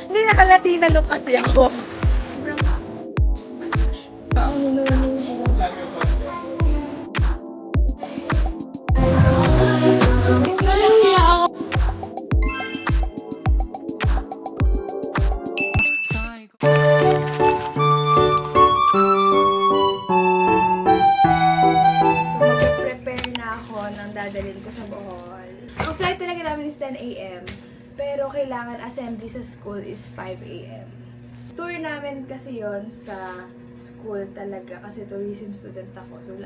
Hindi naka-Latina look kasi ako. Dadalhin ko sa Bohol. Ang flight talaga namin is 10 a.m. Pero kailangan assembly sa school is 5 a.m. Tour namin kasi yon sa school talaga kasi tourism student ako. So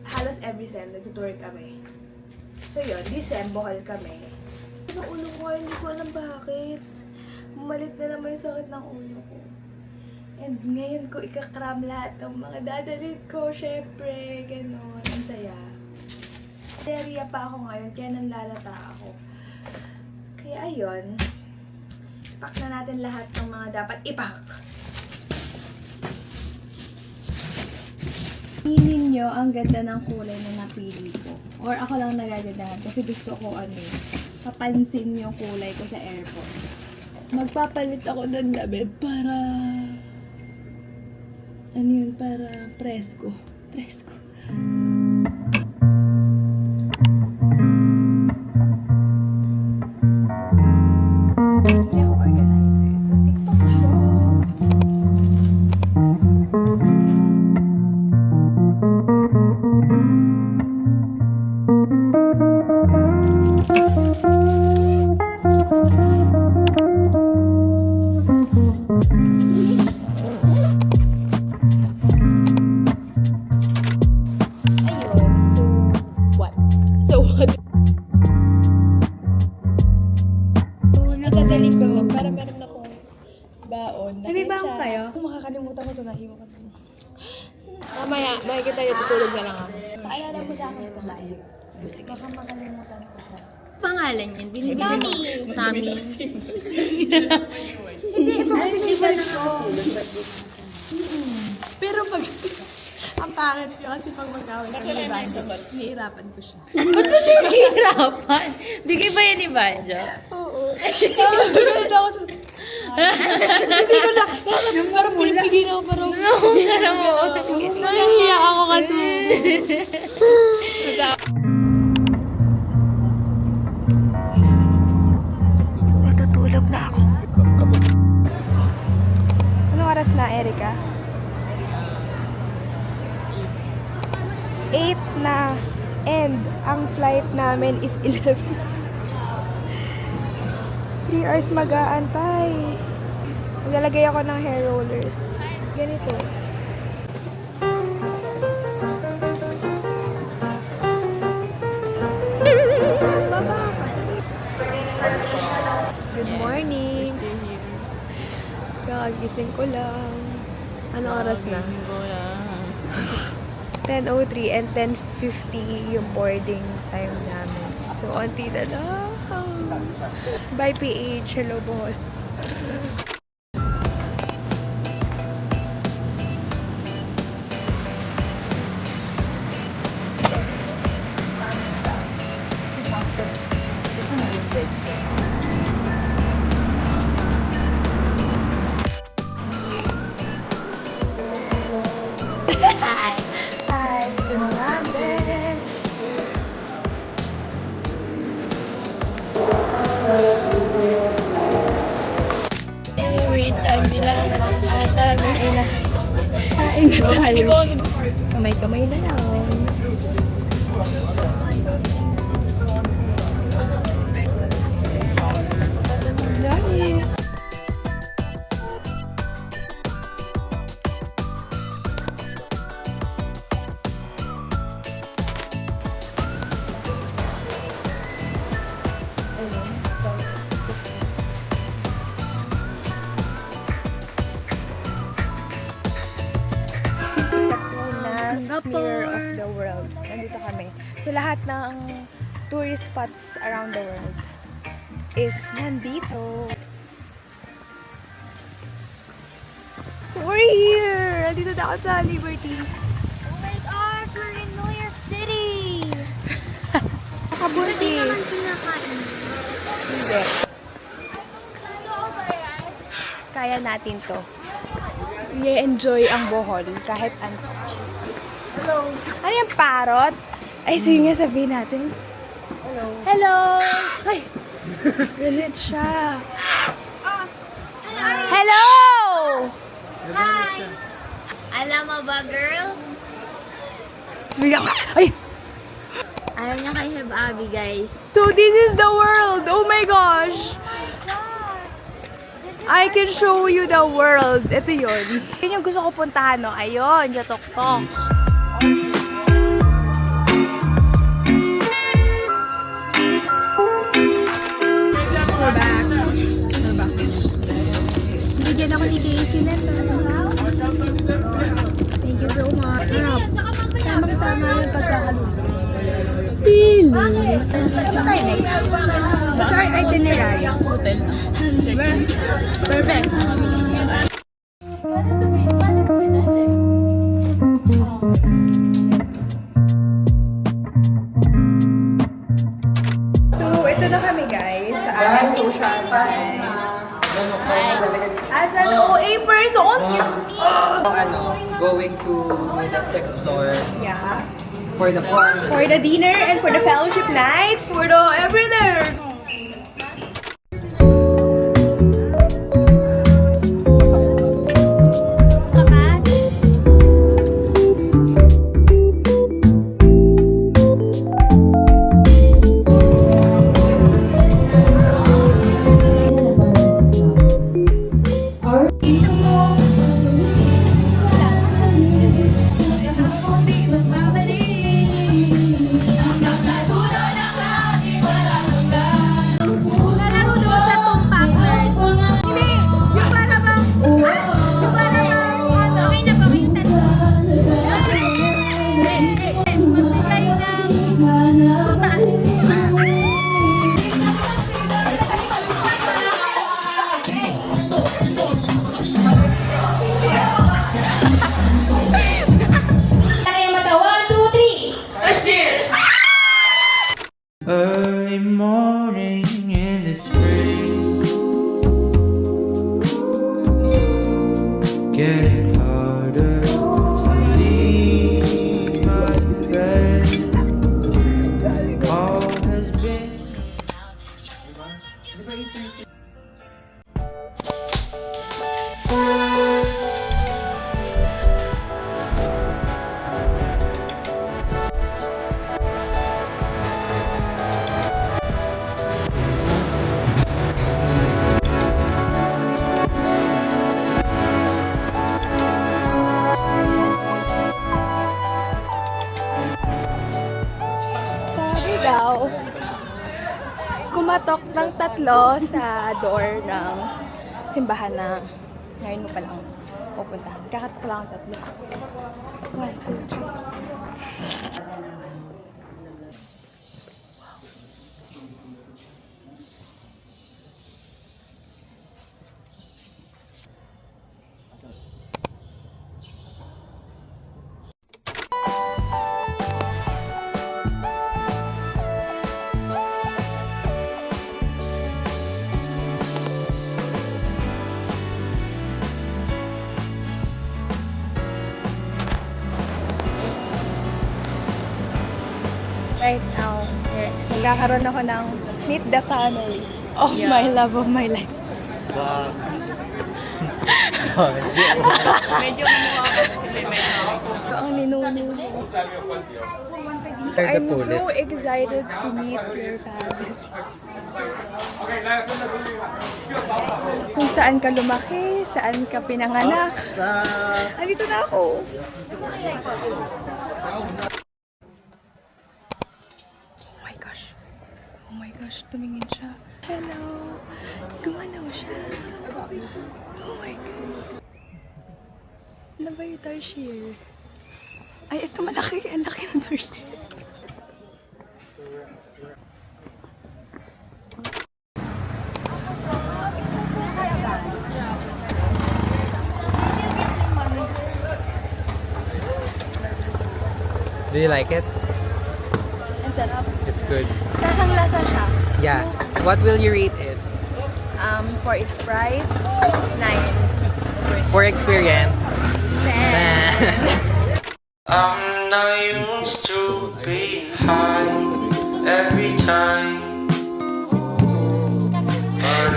halos every sem nag-tour kami. So yun, this sem Bohol kami. Ang ulo ko, hindi ko alam bakit. Bumalik na naman yung sakit ng ulo ko. And ngayon ko ikakram lahat ng mga dadalhin ko. Syempre, gano'n. Ang saya. Area pa ako ngayon, kaya nanlalata ako. Kaya ayun, ipak na natin lahat ng mga dapat ipak. Pinin nyo ang ganda ng kulay na napili ko. Or ako lang nagagandahan kasi gusto ko papansin yung kulay ko sa airport. Magpapalit ako ng damit para para presko. Presko. Nadadali ko lang para meron akong baon. May baon kayo? Kung makakalimutan ko ito, nahiwa ka ito. Mamaya, makikita niyo, tutulog na lang ako. Paalala mo sa akin ito tayo. Baka makalimutan ko siya. Pangalan yan? Tommy! Tommy. Hindi, ito kasi favorite ko. Pero pag... Ang pangit ko kasi pag mag-away kami ni Banjo, nahihirapan ko siya. Ba't mo siya nahihirapan? Bigay ba yan ni Banjo? Oo. Ganun ako sa... Hindi ko na... Parang pinipigil ako parang... Nahihiya ako kasi. Matutulog na ako. Anong oras na, Erika? 8 na. And ang flight namin is 11. 3 hours mag-aantay. Maglalagay ako ng hair rollers. Ganito. Baba kasi. Good morning. Kakagising ko lang. Ano oras na? 10:03 and 10:50 yung boarding time namin. So, onti na lang. Bye PH. Hello, Bohol. Kain na tayo. Kamay-kamay na lang. Dami. Mirror of the world. Nandito kami. So, lahat ng tourist spots around the world is nandito. So, we're here! Nandito na ako sa Liberty. Oh my gosh, we're in New York City! Nakabuti. Hindi naman kinakain. order. Kaya natin to. I-enjoy ang Bohol kahit untouched. Hello. Ano yung parrot? Ay, sige nga sabihin natin. Hello. Hello. Ay. Galit siya. Hello! Hi! Alam mo ba, girl? Sabihin ka. Ay! Alam niya kay Heb Abby, guys. So this is the world. Oh my gosh. I can show you the world. Ito yun. Yun yung gusto ko puntahan, no? Ayun, sa Tok-Tok. We're back. Bigyan ako ni Kaze na. Thank you so much. Tama-tama yung pagkakaluto. Really? What's our itinerary? Hotel. Perfect. So, ito na kami guys sa aming social life. As an OA person, Going to the sixth floor yeah. for the party. For the dinner and for the fellowship night, for the everything. Early morning in the spring, getting harder to leave my bed. All has been. Sabi daw, kumatok ng 3 sa door ng simbahan na ngayon mo palang pupuntahan. Kakatok lang ang 3. 1, 2, 3. Right now, magkakaroon ako ng meet the family of my love of my life. Medyo mukha ko si Bebe. Ito ang ninuno mo. I'm so excited to meet your family. Kung saan ka lumaki, saan ka pinanganak. Andito na ako. Oh my gosh, tumingin siya. Hello. Gumalaw siya. Oh my God. Ano ba yung tarsier? Ay, ito malaki. Ang laki ng tarsier. Do you like it? Ang sarap. It's good. Lasang-lasa siya. Yeah. What will you rate it? For its price, 9. For experience? I'm not used to being high every time.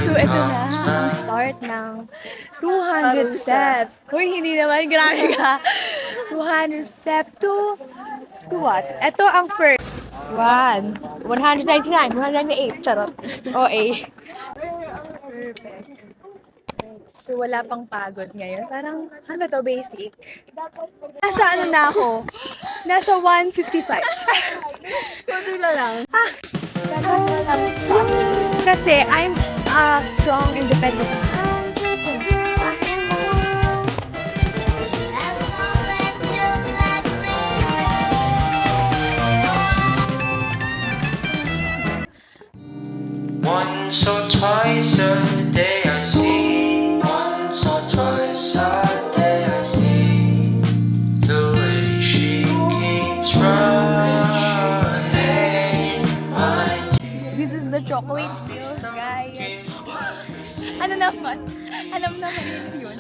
So, ito na ang start ng 200 steps. Uy, hindi naman. Grabe ka. 200 step to what? Ito ang first. 199, 198. Charot. OA. Perfect. So, wala pang pagod ngayon. Parang, ano ba to, basic? Nasa ano na ako? Nasa 155. Kunti lang. Kasi, I'm a strong, independent person. Once or twice a day I see. Once or twice a day I see the way she keeps running. This is the chocolate pills, guys. Ano naman? Alam naman yun.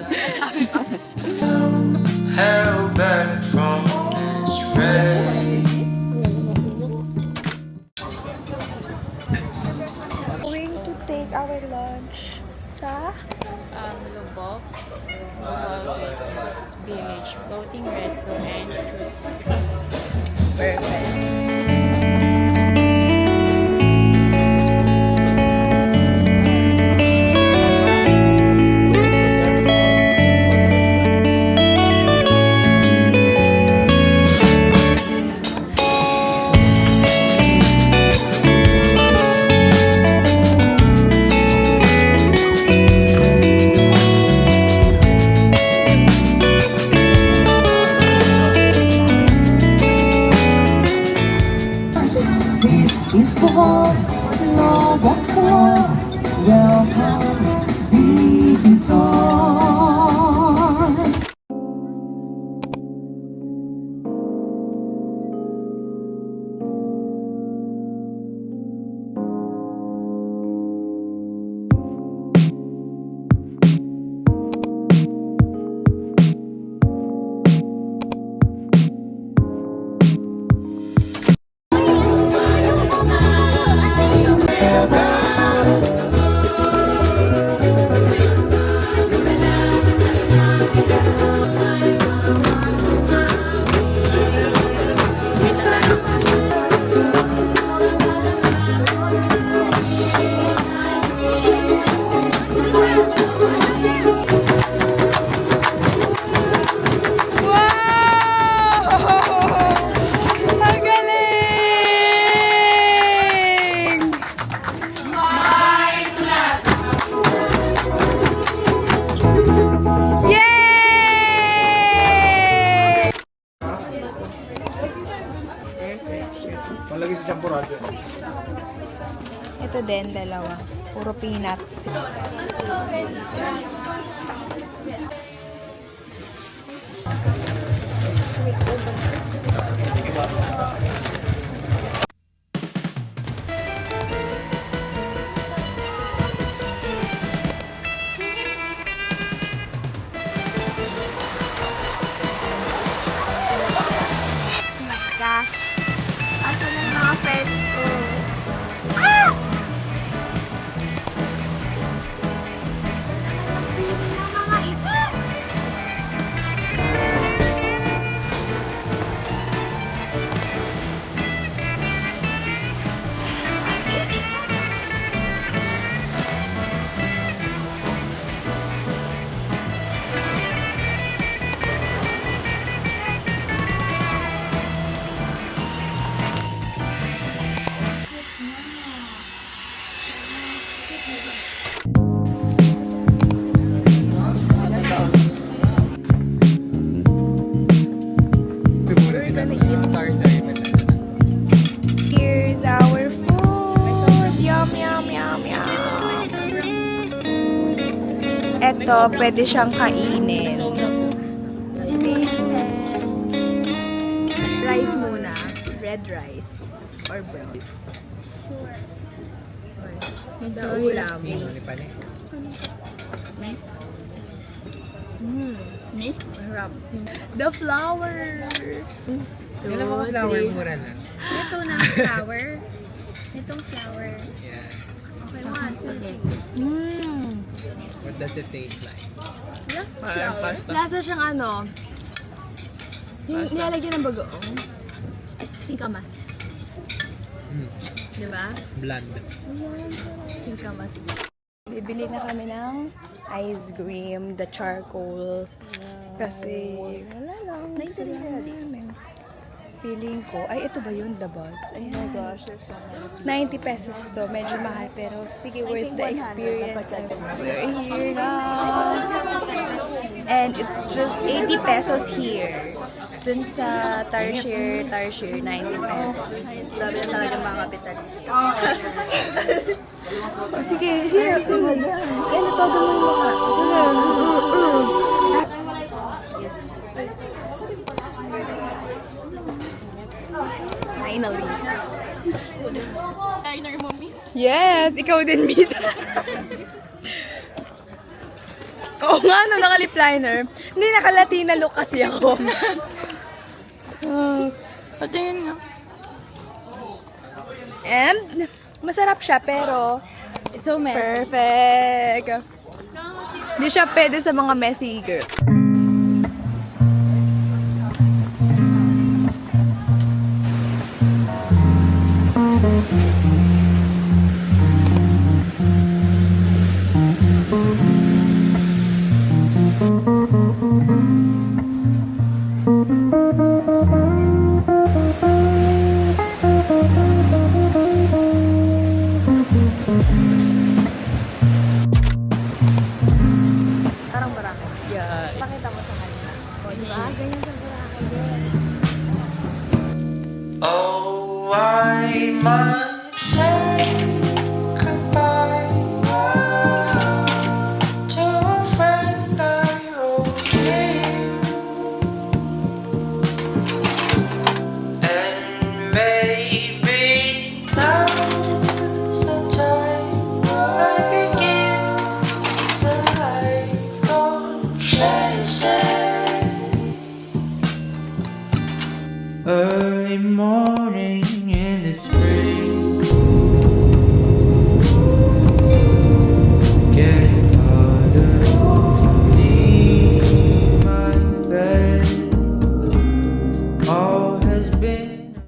Held back from this race. Going to take our lunch sa Loboc. Bohol Village Floating Restaurant. This is Bohol, Loboc, welcome visitor. Ang galing! Yay! Ito din, dalawa. Puro peanut. Gosh. Asa na yung mga friends ko? Ah! Mga iba! Here's our food. Yum, yum, yum, yum. Eto, pwede siyang kainin. Taste test. Rice muna. Red rice. Or brown. The ulam. Hindi pa ni. Harap. The flower. Yan ang mga flower mura na. Ito na flower. Itong flower. Yeah. Okay, 1, 2, 3. What does it taste like? Parang pasta. Lasa siyang ano. Yung nilalagyan ng bagoong. Singkamas. Diba? Bland. Singkamas. Bibili na kami ng ice cream, the charcoal. Kasi, wala lang. Nice lang. Feeling ko, ay ito ba yun, the buzz? Ayan. Oh my gosh, there's so many. 90 pesos to, medyo mahal, pero sige, worth the experience. We're here now. And it's just 80 pesos here. Dun sa Tarshare, 90 pesos. Sabi na talaga mga kapitalista. Oh, sige, here, sige. Yan, todo mo yung mukha. Sige. Finally. Liner mo, miss. Yes, ikaw din, miss. Oo nga, no, naka-lip liner. Hindi, naka-Latina look kasi ako. Patingin nga. And, masarap siya, pero It's so messy. perfect. Hindi siya pwede sa mga messy girl.